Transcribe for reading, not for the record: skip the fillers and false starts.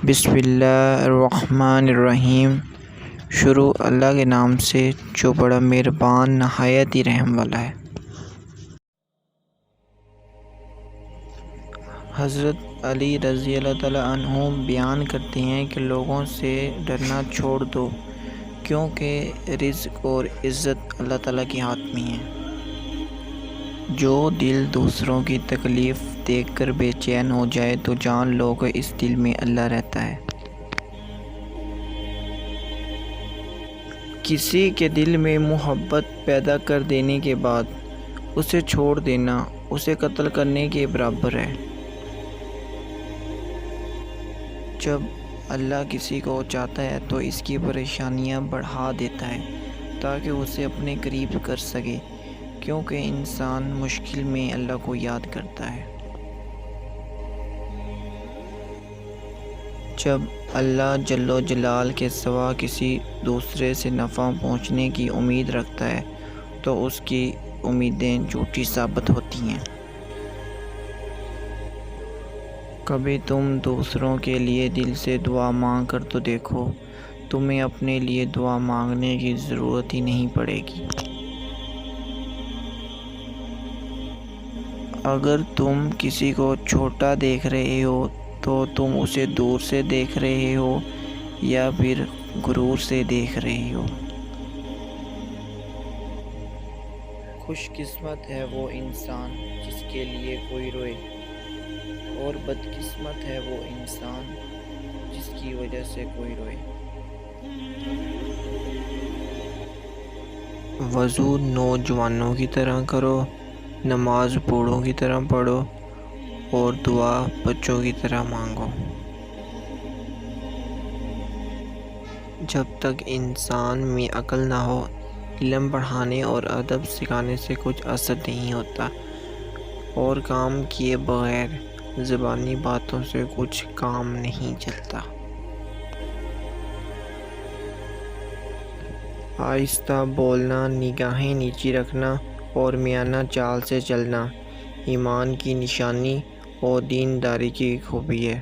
بسم اللہ الرحمن الرحیم۔ شروع اللہ کے نام سے جو بڑا مہربان نہایت ہی رحم والا ہے۔ حضرت علی رضی اللہ تعالیٰ عنہ بیان کرتے ہیں کہ لوگوں سے ڈرنا چھوڑ دو، کیونکہ رزق اور عزت اللہ تعالیٰ کے ہاتھ میں ہے۔ جو دل دوسروں کی تکلیف دیکھ کر بے چین ہو جائے تو جان لو کہ اس دل میں اللہ رہتا ہے۔ کسی کے دل میں محبت پیدا کر دینے کے بعد اسے چھوڑ دینا اسے قتل کرنے کے برابر ہے۔ جب اللہ کسی کو چاہتا ہے تو اس کی پریشانیاں بڑھا دیتا ہے تاکہ اسے اپنے قریب کر سکے، کیونکہ انسان مشکل میں اللہ کو یاد کرتا ہے۔ جب اللہ جل و جلال کے سوا کسی دوسرے سے نفع پہنچنے کی امید رکھتا ہے تو اس کی امیدیں جھوٹی ثابت ہوتی ہیں۔ کبھی تم دوسروں کے لیے دل سے دعا مانگ کر تو دیکھو، تمہیں اپنے لیے دعا مانگنے کی ضرورت ہی نہیں پڑے گی۔ اگر تم کسی کو چھوٹا دیکھ رہے ہو تو تم اسے دور سے دیکھ رہے ہو یا پھر غرور سے دیکھ رہے ہو۔ خوش قسمت ہے وہ انسان جس کے لیے کوئی روئے، اور بدقسمت ہے وہ انسان جس کی وجہ سے کوئی روئے۔ وضو نوجوانوں کی طرح کرو، نماز بوڑھوں کی طرح پڑھو، اور دعا بچوں کی طرح مانگو۔ جب تک انسان میں عقل نہ ہو، علم پڑھانے اور ادب سکھانے سے کچھ اثر نہیں ہوتا، اور کام کیے بغیر زبانی باتوں سے کچھ کام نہیں چلتا۔ آہستہ بولنا، نگاہیں نیچی رکھنا اور میانہ چال سے چلنا ایمان کی نشانی اور دینداری کی خوبی ہے۔